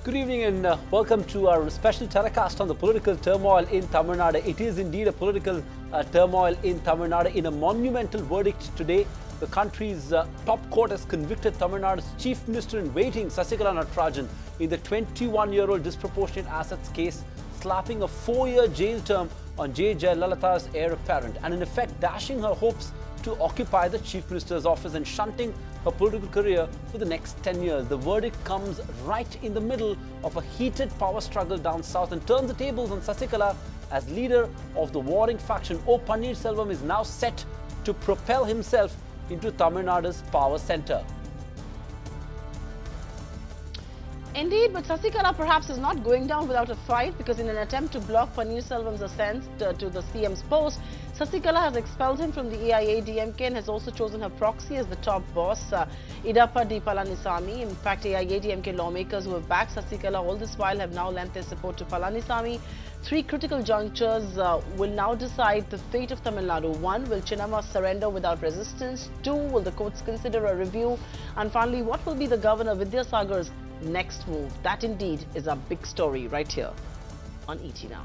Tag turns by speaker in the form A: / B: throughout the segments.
A: Good evening and welcome to our special telecast on the political turmoil in Tamil Nadu. It is indeed a political turmoil in Tamil Nadu. In a monumental verdict today, the country's top court has convicted Tamil Nadu's Chief Minister in waiting, Sagarika Natarajan, in the 21-year-old disproportionate assets case, slapping a 4-year jail term on J. Jayalalitha's heir apparent and in effect dashing her hopes to occupy the Chief Minister's office and shunting her political career for the next 10 years. The verdict comes right in the middle of a heated power struggle down south and turns the tables on Sagarika as leader of the warring faction. O. Pannirselvam is now set to propel himself into Tamil Nadu's power centre.
B: Indeed, but Sagarika perhaps is not going down without a fight, because in an attempt to block Pannirselvam's ascent to the CM's post, Sagarika has expelled him from the AIADMK and has also chosen her proxy as the top boss, Idappa D. Palanisamy. In fact, AIADMK lawmakers who have backed Sagarika all this while have now lent their support to Palanisamy. Three critical junctures will now decide the fate of Tamil Nadu. 1, will Chinnamma surrender without resistance? 2, will the courts consider a review? And finally, what will be the Governor Vidyasagar's next move? That indeed is a big story right here on ET Now.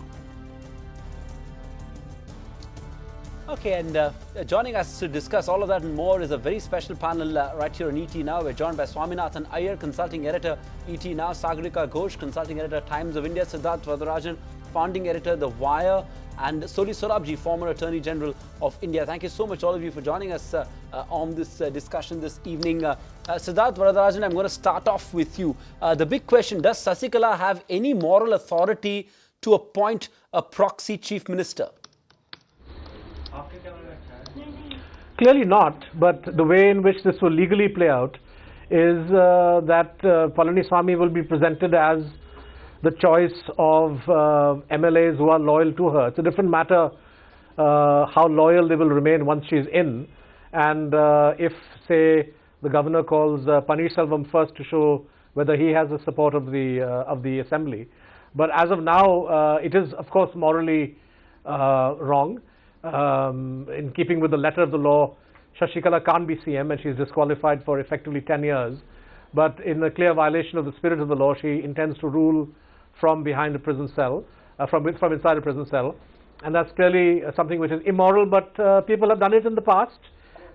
A: Okay, and joining us to discuss all of that and more is a very special panel right here on ET Now. We're joined by Swaminathan, Aiyar, consulting editor, ET Now; Sagarika, Ghose, consulting editor, Times of India; Siddharth, Varadarajan, founding editor, The Wire; and Soli, Sorabjee, former Attorney General of India. Thank you so much, all of you, for joining us on this discussion this evening. Siddharth, Varadarajan, I'm going to start off with you. The big question: does Sagarika have any moral authority to appoint a proxy chief minister?
C: Clearly not, but the way in which this will legally play out is that Palanisamy will be presented as the choice of MLAs who are loyal to her. It's a different matter how loyal they will remain once she's in, and if, say, the governor calls Pannirselvam first to show whether he has the support of the assembly. But as of now, it is, of course, morally wrong. In keeping with the letter of the law, Sagarika can't be CM and she's disqualified for effectively 10 years. But in a clear violation of the spirit of the law, she intends to rule from behind a prison cell, from inside a prison cell. And that's clearly something which is immoral, but people have done it in the past.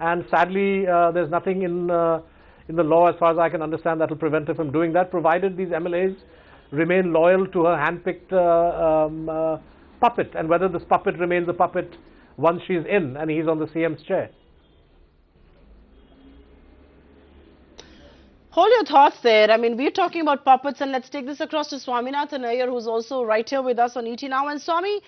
C: And sadly, there's nothing in the law, as far as I can understand, that will prevent her from doing that, provided these MLAs remain loyal to her handpicked puppet, and whether this puppet remains a puppet once she's in and he's on the CM's chair.
B: Hold your thoughts there. I mean, we're talking about puppets, and let's take this across to Swaminathan Aiyar, who's also right here with us on ET Now. And Swami,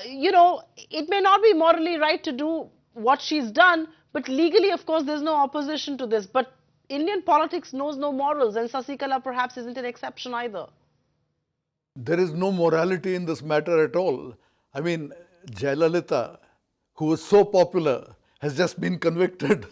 B: you know, it may not be morally right to do what she's done, but legally, of course, there's no opposition to this. But Indian politics knows no morals, and Sagarika perhaps isn't an exception either.
D: There is no morality in this matter at all. I mean, Jayalalitha, who was so popular, has just been convicted.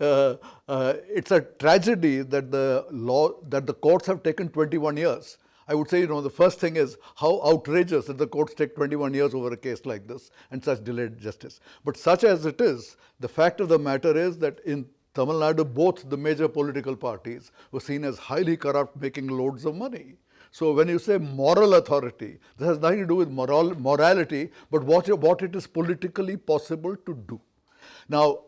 D: It's a tragedy that the courts have taken 21 years. I would say, the first thing is how outrageous that the courts take 21 years over a case like this and such delayed justice. But such as it is, the fact of the matter is that in Tamil Nadu, both the major political parties were seen as highly corrupt, making loads of money. So when you say moral authority, this has nothing to do with morality, but what it is politically possible to do. Now,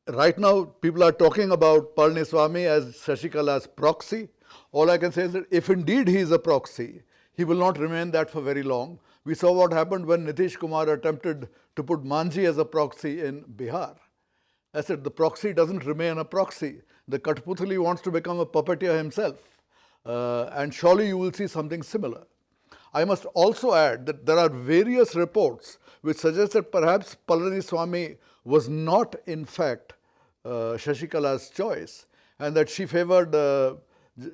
D: right now, people are talking about Palanisamy as Sagarika's proxy. All I can say is that if indeed he is a proxy, he will not remain that for very long. We saw what happened when Nitish Kumar attempted to put Manji as a proxy in Bihar. I said the proxy doesn't remain a proxy. The Katputhli wants to become a puppeteer himself. And surely you will see something similar. I must also add that there are various reports which suggest that perhaps Palanisamy was not in fact Sagarika's choice, and that she favoured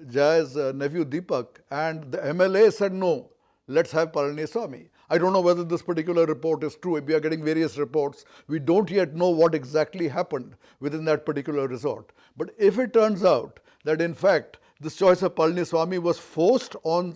D: Jay's nephew Deepak, and the MLA said no, let's have Palanisamy. I don't know whether this particular report is true. We are getting various reports. We don't yet know what exactly happened within that particular resort. But if it turns out that in fact this choice of Palanisamy was forced on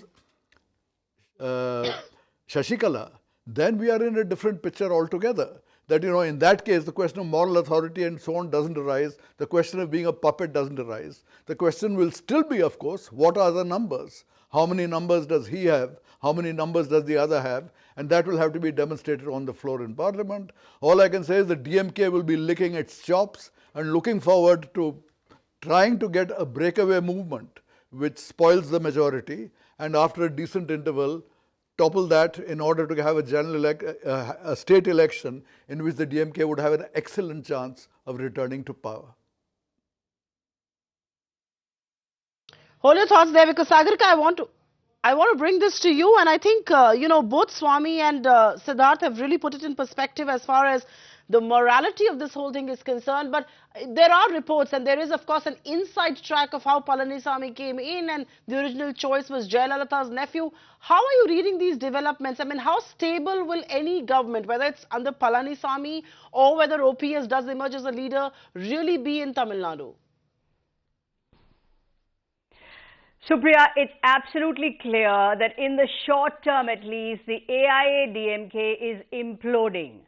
D: Sagarika, then we are in a different picture altogether. That, in that case, the question of moral authority and so on doesn't arise. The question of being a puppet doesn't arise. The question will still be, of course, what are the numbers? How many numbers does he have? How many numbers does the other have? And that will have to be demonstrated on the floor in Parliament. All I can say is the DMK will be licking its chops and looking forward to trying to get a breakaway movement which spoils the majority, and after a decent interval, topple that in order to have a state election in which the DMK would have an excellent chance of returning to power.
B: Hold your thoughts there, because Sagarika, I want to bring this to you, and I think both Swami and Siddharth have really put it in perspective as far as the morality of this whole thing is concerned. But there are reports, and there is of course an inside track of how Palaniswamy came in, and the original choice was Jayalalitha's nephew. How are you reading these developments? I mean, how stable will any government, whether it's under Palaniswamy or whether OPS does emerge as a leader, really be in Tamil Nadu?
E: Supriya, it's absolutely clear that in the short term at least, the AIA-DMK is imploding.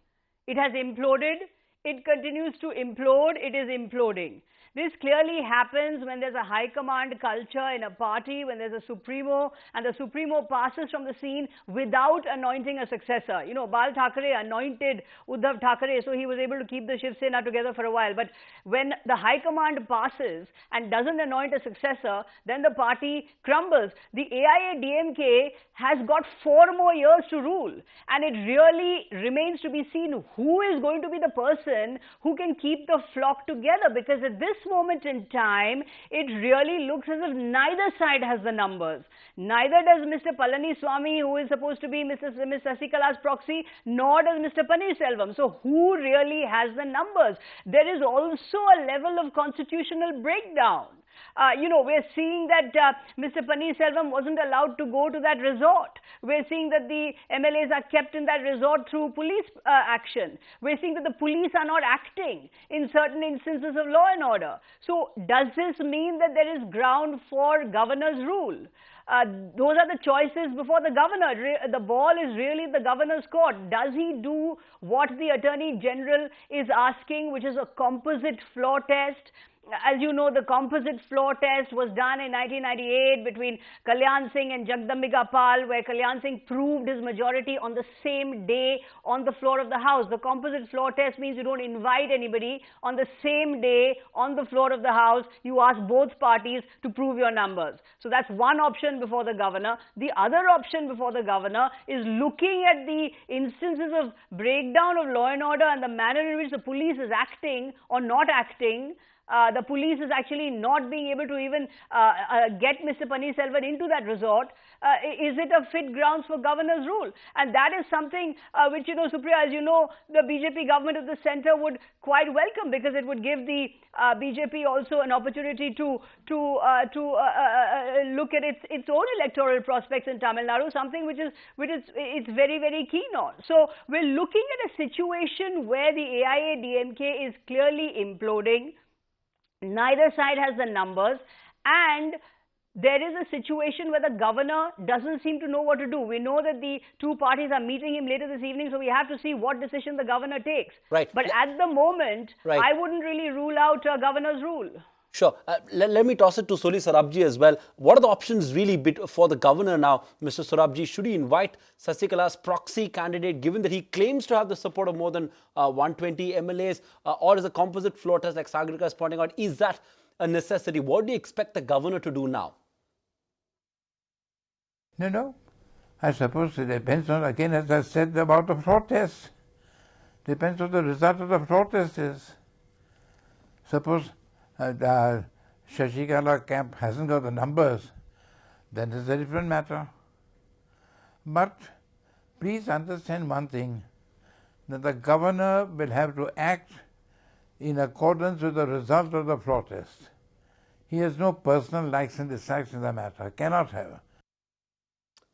E: It has imploded, it continues to implode, it is imploding. This clearly happens when there's a high command culture in a party, when there's a Supremo, and the Supremo passes from the scene without anointing a successor. You know, Bal Thackeray anointed Uddhav Thackeray, so he was able to keep the Shiv Sena together for a while. But when the high command passes and doesn't anoint a successor, then the party crumbles. The AIA-DMK has got 4 more years to rule, and it really remains to be seen who is going to be the person who can keep the flock together, because at this moment in time, it really looks as if neither side has the numbers. Neither does Mr. Palaniswamy, who is supposed to be Ms. Sasikala's proxy, nor does Mr. Paneerselvam. So who really has the numbers? There is also a level of constitutional breakdown. We're seeing that Mr. Paneerselvam wasn't allowed to go to that resort. We're seeing that the MLAs are kept in that resort through police action. We're seeing that the police are not acting in certain instances of law and order. So does this mean that there is ground for governor's rule? Those are the choices before the governor. The ball is really the governor's court. Does he do what the Attorney General is asking, which is a composite floor test? As you know, the composite floor test was done in 1998 between Kalyan Singh and Jagdambika Pal, where Kalyan Singh proved his majority on the same day on the floor of the House. The composite floor test means you don't invite anybody. On the same day on the floor of the House, you ask both parties to prove your numbers. So that's one option before the governor. The other option before the governor is looking at the instances of breakdown of law and order and the manner in which the police is acting or not acting. The police is actually not being able to even get Mr. Paneerselvam into that resort. Is it a fit grounds for governor's rule? And that is something which, Supriya, as you know, the BJP government of the centre would quite welcome, because it would give the BJP also an opportunity to look at its own electoral prospects in Tamil Nadu, something which it's very, very keen on. So we're looking at a situation where the AIA-DMK is clearly imploding. Neither side has the numbers, and there is a situation where the governor doesn't seem to know what to do. We know that the two parties are meeting him later this evening, so we have to see what decision the governor takes.
A: Right.
E: But at the moment,
A: right,
E: I wouldn't really rule out a governor's rule.
A: Sure. Let me toss it to Soli Sorabjee as well. What are the options really for the governor now, Mr. Sorabjee? Should he invite Sasikala's proxy candidate, given that he claims to have the support of more than 120 MLAs, or is a composite floor test like Sagarika is pointing out? Is that a necessity? What do you expect the governor to do now?
F: No. I suppose it depends on, again, as I said about the floor test. Depends on the result of the floor test is. Suppose Shashikala camp hasn't got the numbers, then it's a different matter. But please understand one thing, that the governor will have to act in accordance with the result of the floor test. He has no personal likes and dislikes in the matter, cannot have.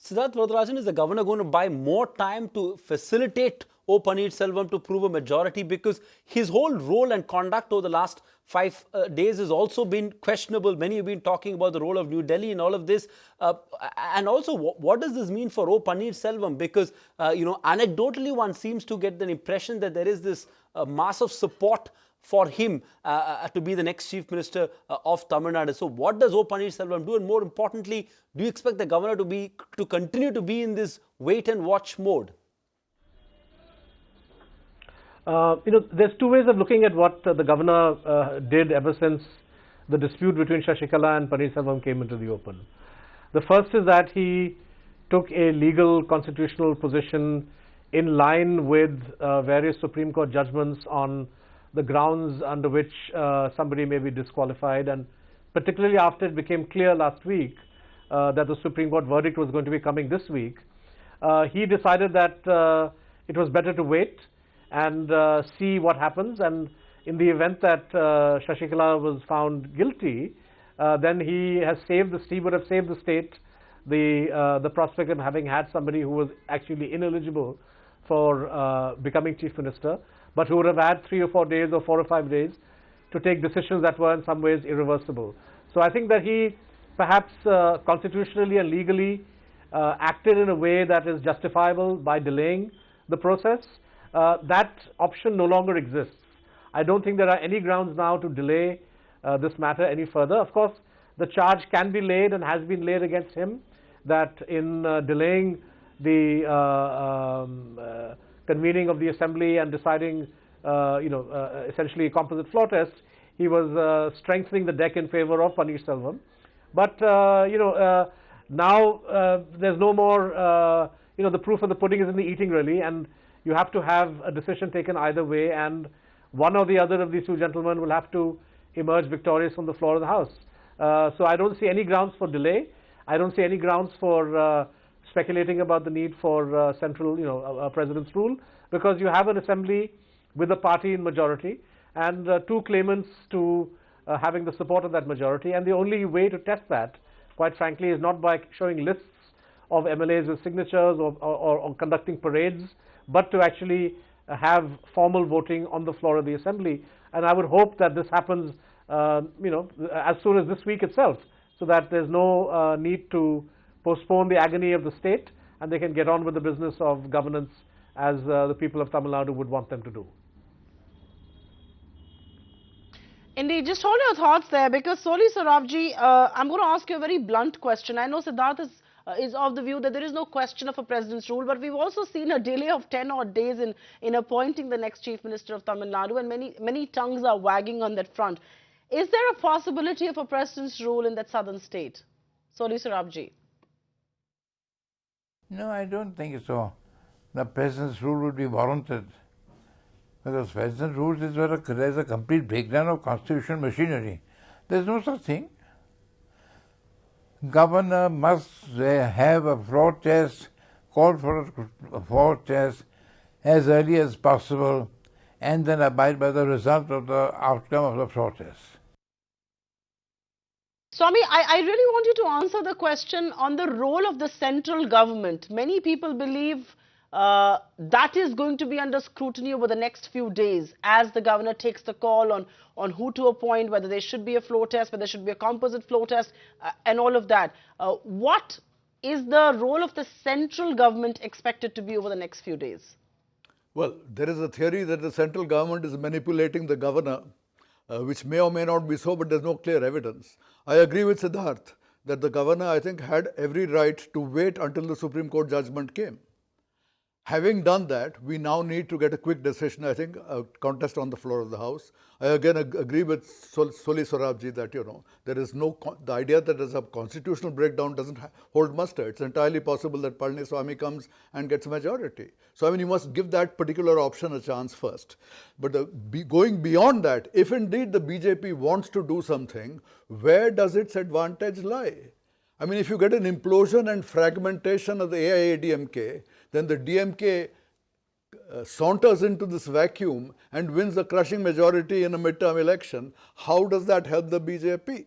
A: Siddharth Varadarajan, is the governor going to buy more time to facilitate O. Paneerselvam to prove a majority, because his whole role and conduct over the last 5 days has also been questionable? Many have been talking about the role of New Delhi in all of this. And also, what does this mean for O. Paneerselvam? Because, anecdotally, one seems to get the impression that there is this massive support for him to be the next Chief Minister of Tamil Nadu. So what does O. Pannirselvam do? And more importantly, do you expect the governor to continue to be in this wait and watch mode?
C: There's two ways of looking at what the governor did ever since the dispute between Shashikala and Pannirselvam came into the open. The first is that he took a legal constitutional position in line with various Supreme Court judgments on the grounds under which somebody may be disqualified, and particularly after it became clear last week that the Supreme Court verdict was going to be coming this week, he decided that it was better to wait and see what happens, and in the event that Shashikala was found guilty, then he would have saved the state the prospect of having had somebody who was actually ineligible for becoming Chief Minister, but who would have had 3 or 4 days or 4 or 5 days to take decisions that were in some ways irreversible. So I think that he perhaps constitutionally and legally acted in a way that is justifiable by delaying the process. That option no longer exists. I don't think there are any grounds now to delay this matter any further. Of course, the charge can be laid and has been laid against him that in delaying the convening of the assembly and deciding, essentially a composite floor test, he was strengthening the deck in favor of Pannirselvam. But now there's no more. The proof of the pudding is in the eating, really, and you have to have a decision taken either way, and one or the other of these two gentlemen will have to emerge victorious from the floor of the House. So I don't see any grounds for delay. I don't see any grounds for speculating about the need for central, president's rule, because you have an assembly with a party in majority and two claimants to having the support of that majority, and the only way to test that, quite frankly, is not by showing lists of MLAs with signatures or conducting parades, but to actually have formal voting on the floor of the assembly. And I would hope that this happens as soon as this week itself, so that there's no need to postpone the agony of the state, and they can get on with the business of governance as the people of Tamil Nadu would want them to do.
B: Indeed, just hold your thoughts there, because Soli, Sorabjee, I'm going to ask you a very blunt question. I know Siddharth is of the view that there is no question of a president's rule, but we've also seen a delay of 10 odd days in appointing the next Chief Minister of Tamil Nadu, and many tongues are wagging on that front. Is there a possibility of a president's rule in that southern state? Soli, Sorabjee.
F: No, I don't think so. The president's rule would be warranted, because president's rules is where there's a complete breakdown of constitutional machinery. There's no such thing. Governor must have a floor test, call for a floor test as early as possible, and then abide by the result of the outcome of the floor test.
B: Swami, I really want you to answer the question on the role of the central government. Many people believe that is going to be under scrutiny over the next few days as the governor takes the call on who to appoint, whether there should be a floor test, whether there should be a composite floor test, and all of that. What is the role of the central government expected to be over the next few days?
D: Well, there is a theory that the central government is manipulating the governor, which may or may not be so, but there's no clear evidence. I agree with Siddharth that the governor, I think, had every right to wait until the Supreme Court judgment came. Having done that, we now need to get a quick decision, I think, a contest on the floor of the House. I again agree with Soli Sorabjee that, there is the idea that there's a constitutional breakdown doesn't hold muster. It's entirely possible that Pannirselvam comes and gets a majority. So, I mean, you must give that particular option a chance first. But going beyond that, if indeed the BJP wants to do something, where does its advantage lie? I mean, if you get an implosion and fragmentation of the AIADMK, then the DMK saunters into this vacuum and wins a crushing majority in a midterm election. How does that help the BJP?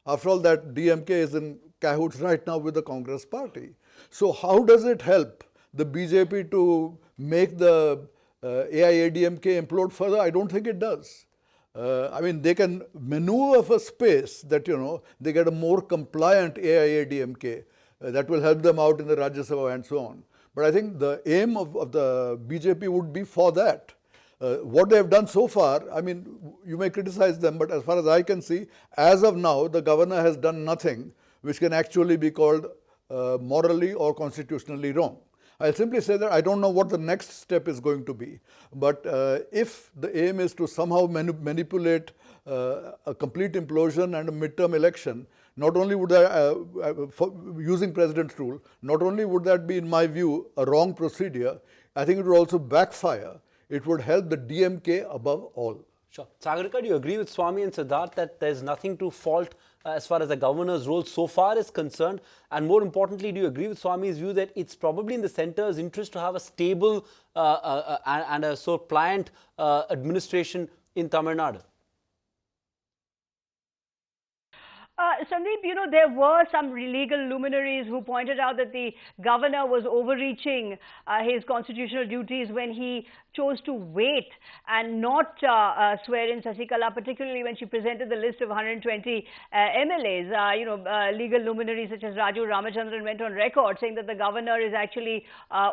D: After all, that DMK is in cahoots right now with the Congress party. So how does it help the BJP to make the AIADMK implode further? I don't think it does. I mean, they can maneuver for space that, they get a more compliant AIADMK that will help them out in the Rajya Sabha and so on. But I think the aim of the BJP would be for that. What they have done so far, I mean, you may criticize them, but as far as I can see, as of now, the governor has done nothing which can actually be called morally or constitutionally wrong. I'll simply say that I don't know what the next step is going to be, but if the aim is to somehow manipulate a complete implosion and a midterm election, not only would that, using President's rule, not only would that be, in my view, a wrong procedure, I think it would also backfire. It would help the DMK above all.
A: Sure. Sagarika, do you agree with Swami and Siddharth that there's nothing to fault as far as the governor's role so far is concerned? And more importantly, do you agree with Swami's view that it's probably in the centre's interest to have a stable and a so pliant administration in Tamil Nadu?
E: Sandeep, you know, there were some legal luminaries who pointed out that the governor was overreaching his constitutional duties when he chose to wait and not swear in Sasikala, particularly when she presented the list of 120 MLAs. Legal luminaries such as Raju Ramachandran went on record saying that the governor is actually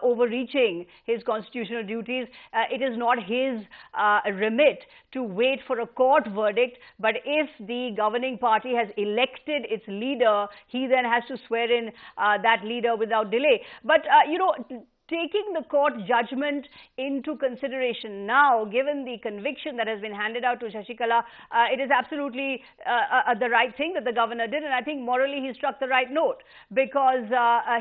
E: overreaching his constitutional duties. It is not his remit to wait for a court verdict, but if the governing party has elected its leader, he then has to swear in that leader without delay. But, taking the court judgment into consideration now, given the conviction that has been handed out to Sasikala, it is absolutely the right thing that the governor did, and I think morally he struck the right note, because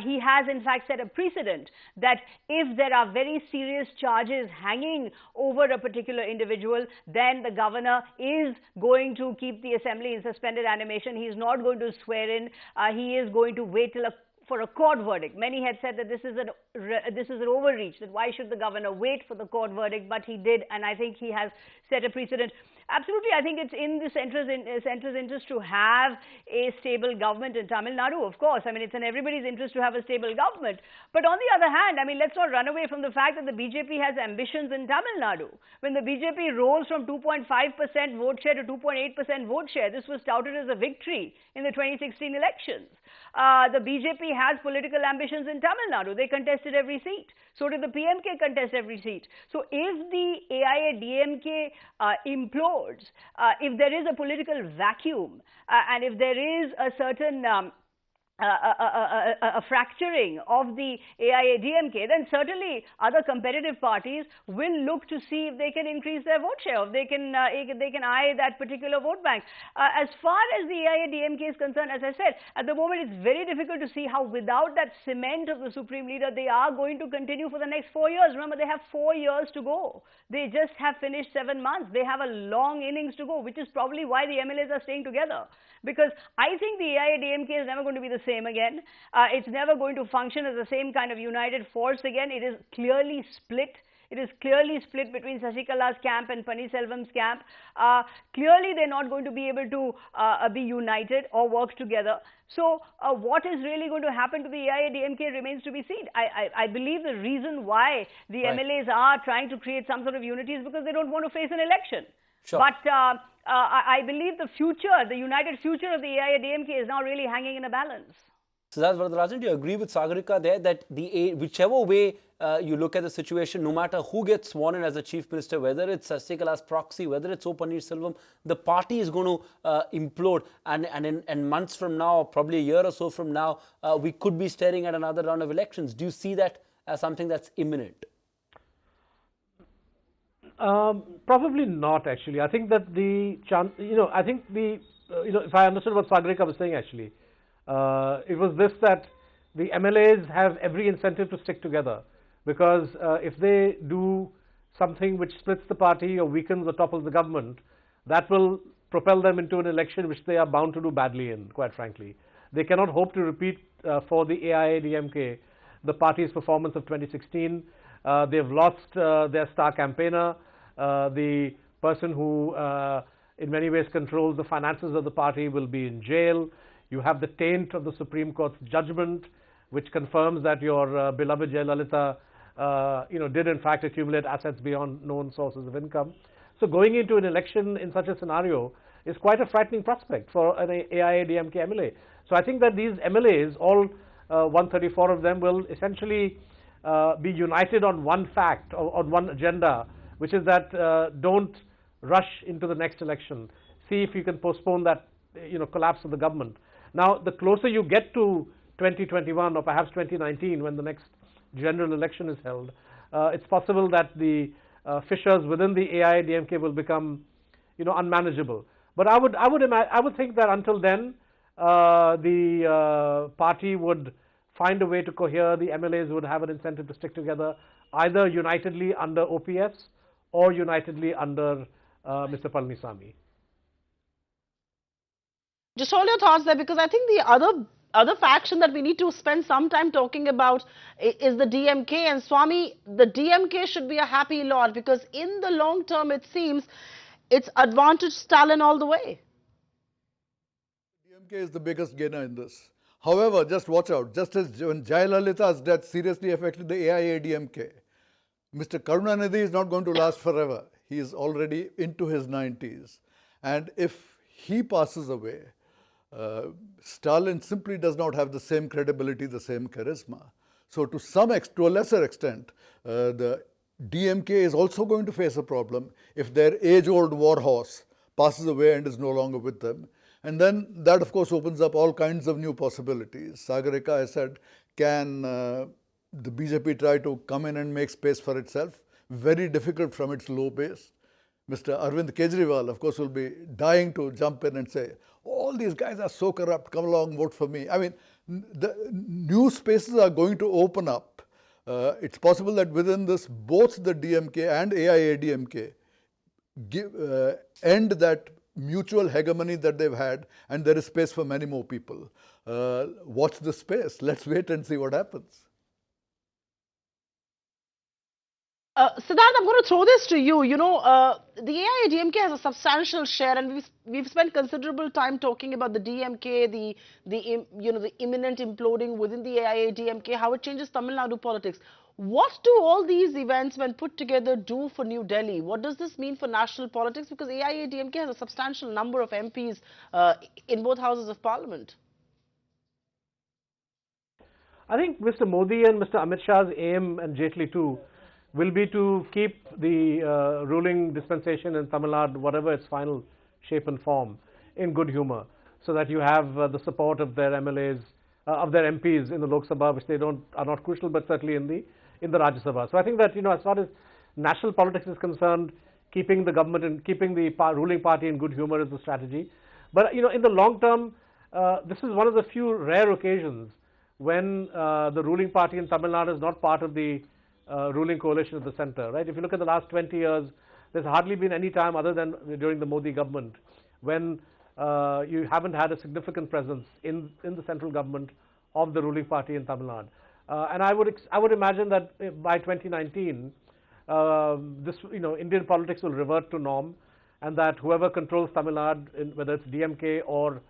E: he has in fact set a precedent that if there are very serious charges hanging over a particular individual, then the governor is going to keep the assembly in suspended animation. He is not going to swear in. He is going to wait till for a court verdict. Many had said that this is an overreach, that why should the governor wait for the court verdict, but he did, and I think he has set a precedent. Absolutely, I think it's in the centre's interest to have a stable government in Tamil Nadu, of course. I mean, it's in everybody's interest to have a stable government. But on the other hand, I mean, let's not run away from the fact that the BJP has ambitions in Tamil Nadu. When the BJP rose from 2.5% vote share to 2.8% vote share, this was touted as a victory in the 2016 elections. The BJP has political ambitions in Tamil Nadu. They contested every seat. So did the PMK contest every seat. So if the AIA-DMK implodes, if there is a political vacuum, and if there is a certain a fracturing of the AIA-DMK, then certainly other competitive parties will look to see if they can increase their vote share, if they can eye that particular vote bank. As far as the AIA-DMK is concerned, as I said, at the moment it's very difficult to see how without that cement of the Supreme Leader, they are going to continue for the next 4 years. Remember, they have 4 years to go. They just have finished 7 months. They have a long innings to go, which is probably why the MLAs are staying together. Because I think the AIA-DMK is never going to be the same again. It's never going to function as the same kind of united force again. It is clearly split. It is clearly split between Sasikala's camp and Paneerselvam's camp. Clearly, they're not going to be able to be united or work together. So, what is really going to happen to the AIA-DMK remains to be seen. I believe the reason why the MLAs are trying to create some sort of unity is because they don't want to face an election.
A: Sure.
E: But I believe the future, the united future of the AIA-DMK is now really hanging in a balance.
A: Siddharth Varadarajan, do you agree with Sagarika there that whichever way you look at the situation, no matter who gets sworn in as the Chief Minister, whether it's Sasikala's proxy, whether it's O Paneerselvam, the party is going to implode, and in months from now, probably a year or so from now, we could be staring at another round of elections. Do you see that as something that's imminent?
C: Probably not, actually. I think that the chance, I think if I understood what Sagarika was saying, actually, it was this, that the MLAs have every incentive to stick together, because if they do something which splits the party or weakens or topples the government, that will propel them into an election which they are bound to do badly in, quite frankly. They cannot hope to repeat for the AIA-DMK the party's performance of 2016. They've lost their star campaigner, the person who in many ways controls the finances of the party will be in jail. You have the taint of the Supreme Court's judgment, which confirms that your beloved Jayalalitha did in fact accumulate assets beyond known sources of income. So going into an election in such a scenario is quite a frightening prospect for an AIA-DMK MLA. So I think that these MLAs, all 134 of them, will essentially be united on one fact, or on one agenda, which is that don't rush into the next election. See if you can postpone that collapse of the government. Now, the closer you get to 2021 or perhaps 2019, when the next general election is held, it's possible that the fissures within the AIADMK will become, unmanageable. But I would think that until then, the party would find a way to cohere. The MLAs would have an incentive to stick together, either unitedly under OPS or unitedly under Mr. Palaniswamy.
B: Just hold your thoughts there, because I think the other faction that we need to spend some time talking about is the DMK. And Swami, the DMK should be a happy lot, because in the long term, it seems it's advantage Stalin all the way.
D: DMK is the biggest gainer in this. However, just watch out. Just as when Jayalalitha's death seriously affected the AIADMK, Mr. Karunanidhi is not going to last forever. He is already into his 90s. And if he passes away, Stalin simply does not have the same credibility, the same charisma. So to a lesser extent, the DMK is also going to face a problem if their age-old warhorse passes away and is no longer with them. And then that, of course, opens up all kinds of new possibilities. Sagarika has said, can the BJP try to come in and make space for itself? Very difficult from its low base. Mr. Arvind Kejriwal, of course, will be dying to jump in and say, all these guys are so corrupt, come along, vote for me. I mean, the new spaces are going to open up. It's possible that within this, both the DMK and AIADMK end that mutual hegemony that they've had, and there is space for many more people. Watch the space. Let's wait and see what happens.
B: Siddharth, I'm going to throw this to you. The AIADMK has a substantial share, and we've spent considerable time talking about the DMK, the imminent imploding within the AIADMK, how it changes Tamil Nadu politics. What do all these events, when put together, do for New Delhi? What does this mean for national politics? Because AIADMK has a substantial number of MPs in both houses of parliament.
C: I think Mr. Modi and Mr. Amit Shah's aim, and Jaitley too, will be to keep the ruling dispensation in Tamil Nadu, whatever its final shape and form, in good humor, so that you have the support of their MLAs, of their MPs in the Lok Sabha, which are not crucial, but certainly in the Rajya Sabha. So I think that, as far as national politics is concerned, keeping the government and keeping the ruling party in good humor is the strategy. But, in the long term, this is one of the few rare occasions when the ruling party in Tamil Nadu is not part of the ruling coalition at the center, right? If you look at the last 20 years, there's hardly been any time other than during the Modi government when you haven't had a significant presence in the central government of the ruling party in Tamil Nadu. And I would imagine that by 2019, Indian politics will revert to norm, and that whoever controls Tamil Nadu, whether it's DMK or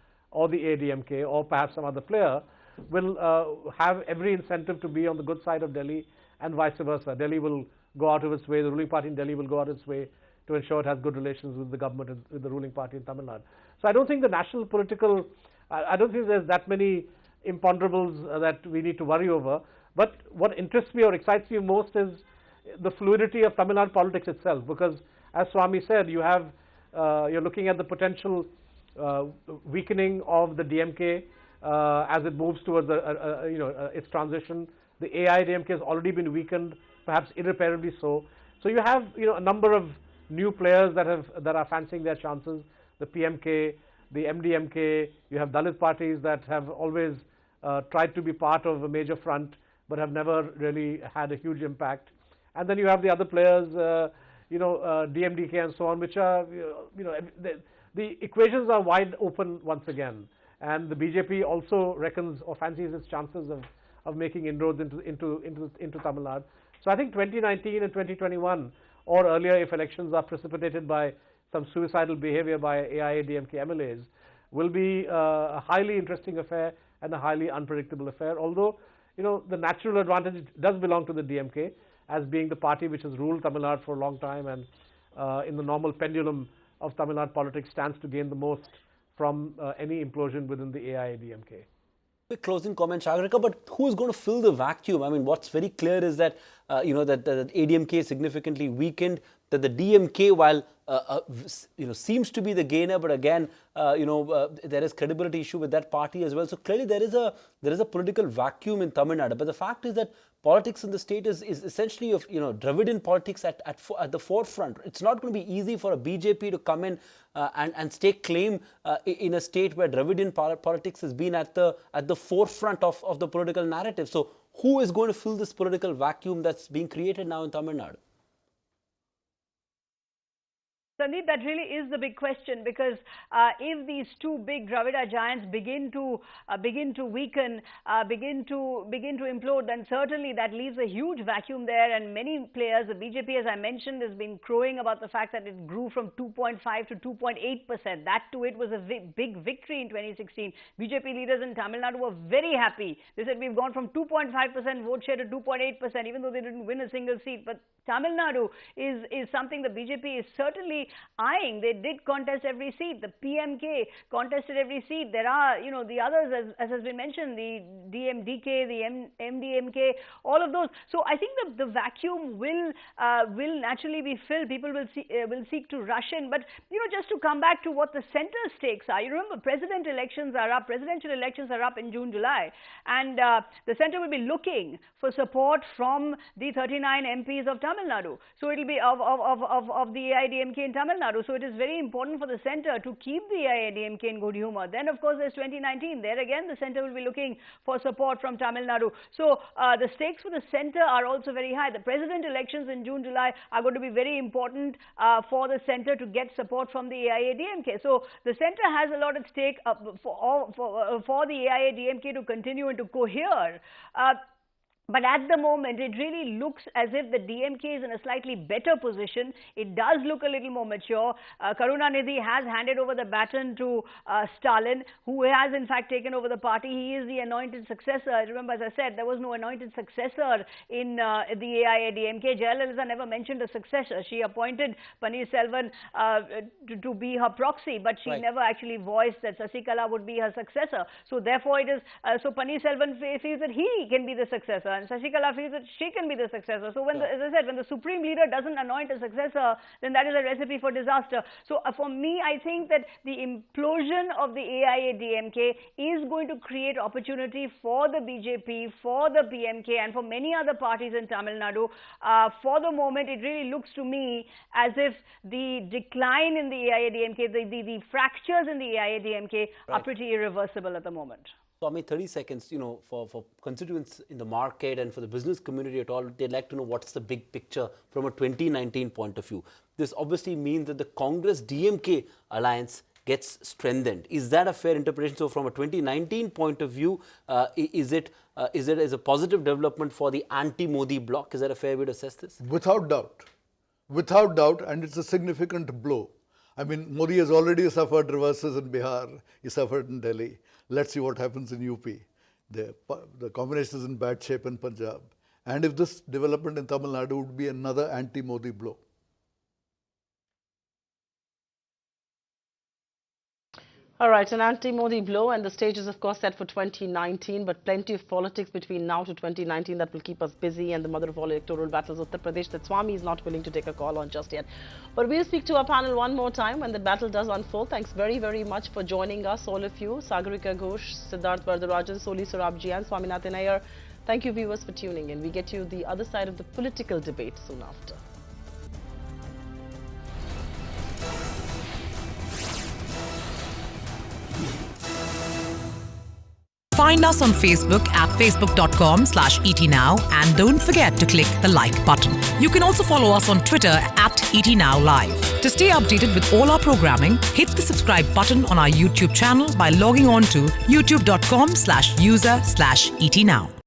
C: the ADMK or perhaps some other player, will have every incentive to be on the good side of Delhi, and vice versa. Delhi will go out of its way, the ruling party in Delhi will go out of its way to ensure it has good relations with the government and with the ruling party in Tamil Nadu. So I don't think the national political, I don't think there's that many imponderables that we need to worry over. But what interests me or excites me most is the fluidity of Tamil Nadu politics itself, because as Swami said, you're looking at the potential weakening of the DMK as it moves towards its transition. The AIADMK has already been weakened, perhaps irreparably so. So you have a number of new players that are fancying their chances. The PMK, the MDMK. You have Dalit parties that have always tried to be part of a major front, but have never really had a huge impact. And then you have the other players, DMDK and so on, which are the equations are wide open once again. And the BJP also reckons or fancies its chances of making inroads into Tamil Nadu. So I think 2019 and 2021 or earlier, if elections are precipitated by some suicidal behavior by AIADMK MLAs, will be a highly interesting affair and a highly unpredictable affair. Although, the natural advantage does belong to the DMK as being the party which has ruled Tamil Nadu for a long time, and in the normal pendulum of Tamil Nadu politics stands to gain the most from any implosion within the AIADMK.
A: Quick closing comment, Sagarika, but who's going to fill the vacuum? I mean, what's very clear is that, that ADMK is significantly weakened. that the DMK, while seems to be the gainer, but again, there is credibility issue with that party as well. So clearly there is a political vacuum in Tamil Nadu. But the fact is that politics in the state is essentially of Dravidian politics at the forefront. It's not going to be easy for a BJP to come in and stake claim in a state where Dravidian politics has been at the forefront of the political narrative. So who is going to fill this political vacuum that's being created now in Tamil Nadu?
E: Sandeep, that really is the big question, because if these two big Dravida giants begin to weaken, begin to implode, then certainly that leaves a huge vacuum there. And many players, the BJP, as I mentioned, has been crowing about the fact that it grew from 2.5 to 2.8%. That to it was a big victory in 2016. BJP leaders in Tamil Nadu were very happy. They said we've gone from 2.5% vote share to 2.8%, even though they didn't win a single seat. But Tamil Nadu is something the BJP is certainly eyeing. They did contest every seat. The PMK contested every seat. There are, the others, as has been mentioned, the DMDK, the MDMK, all of those. So I think the vacuum will naturally be filled. People will seek to rush in. But, just to come back to what the center stakes are, you remember presidential elections are up in June, July. And the center will be looking for support from the 39 MPs of Tamil Nadu. So it will be of the AIADMK in Tamil Nadu. So it is very important for the centre to keep the AIADMK in good humour. Then, of course, there's 2019. There again, the centre will be looking for support from Tamil Nadu. So the stakes for the centre are also very high. The president elections in June, July are going to be very important for the centre to get support from the AIADMK. So the centre has a lot at stake for the AIADMK to continue and to cohere. But at the moment, it really looks as if the DMK is in a slightly better position. It does look a little more mature. Karunanidhi has handed over the baton to Stalin, who has in fact taken over the party. He is the anointed successor. Remember, as I said, there was no anointed successor in the AIADMK. Jayalalitha never mentioned a successor. She appointed Paneerselvan to be her proxy, but she never actually voiced that Sasikala would be her successor. So therefore, it is so Paneerselvan feels that he can be the successor, and Sasikala feels that she can be the successor. So when, as I said, when the supreme leader doesn't anoint a successor, then that is a recipe for disaster. So for me, I think that the implosion of the AIADMK is going to create opportunity for the BJP, for the PMK, and for many other parties in Tamil Nadu. For the moment, it really looks to me as if the decline in the AIADMK, the fractures in the AIADMK are pretty irreversible at the moment.
A: Swami, 30 seconds, for constituents in the market and for the business community at all, they'd like to know what's the big picture from a 2019 point of view. This obviously means that the Congress-DMK alliance gets strengthened. Is that a fair interpretation? So from a 2019 point of view, is it as a positive development for the anti-Modi bloc? Is that a fair way to assess this?
D: Without doubt. Without doubt, and it's a significant blow. I mean, Modi has already suffered reverses in Bihar. He suffered in Delhi. Let's see what happens in UP. The combination is in bad shape in Punjab. And if this development in Tamil Nadu would be another anti-Modi blow.
B: All right, an anti-Modi blow, and the stage is of course set for 2019, but plenty of politics between now to 2019 that will keep us busy, and the mother of all electoral battles, Uttar Pradesh, that Swami is not willing to take a call on just yet. But we'll speak to our panel one more time when the battle does unfold. Thanks very, very much for joining us, all of you. Sagarika, Ghose, Siddharth, Varadarajan, Soli, Sorabjee and Swaminathan, Aiyar. Thank you, viewers, for tuning in. We get you the other side of the political debate soon after.
G: Find us on Facebook at facebook.com/ETNow, and don't forget to click the like button. You can also follow us on Twitter at ETNowLive. To stay updated with all our programming, hit the subscribe button on our YouTube channel by logging on to youtube.com/user/ETNow.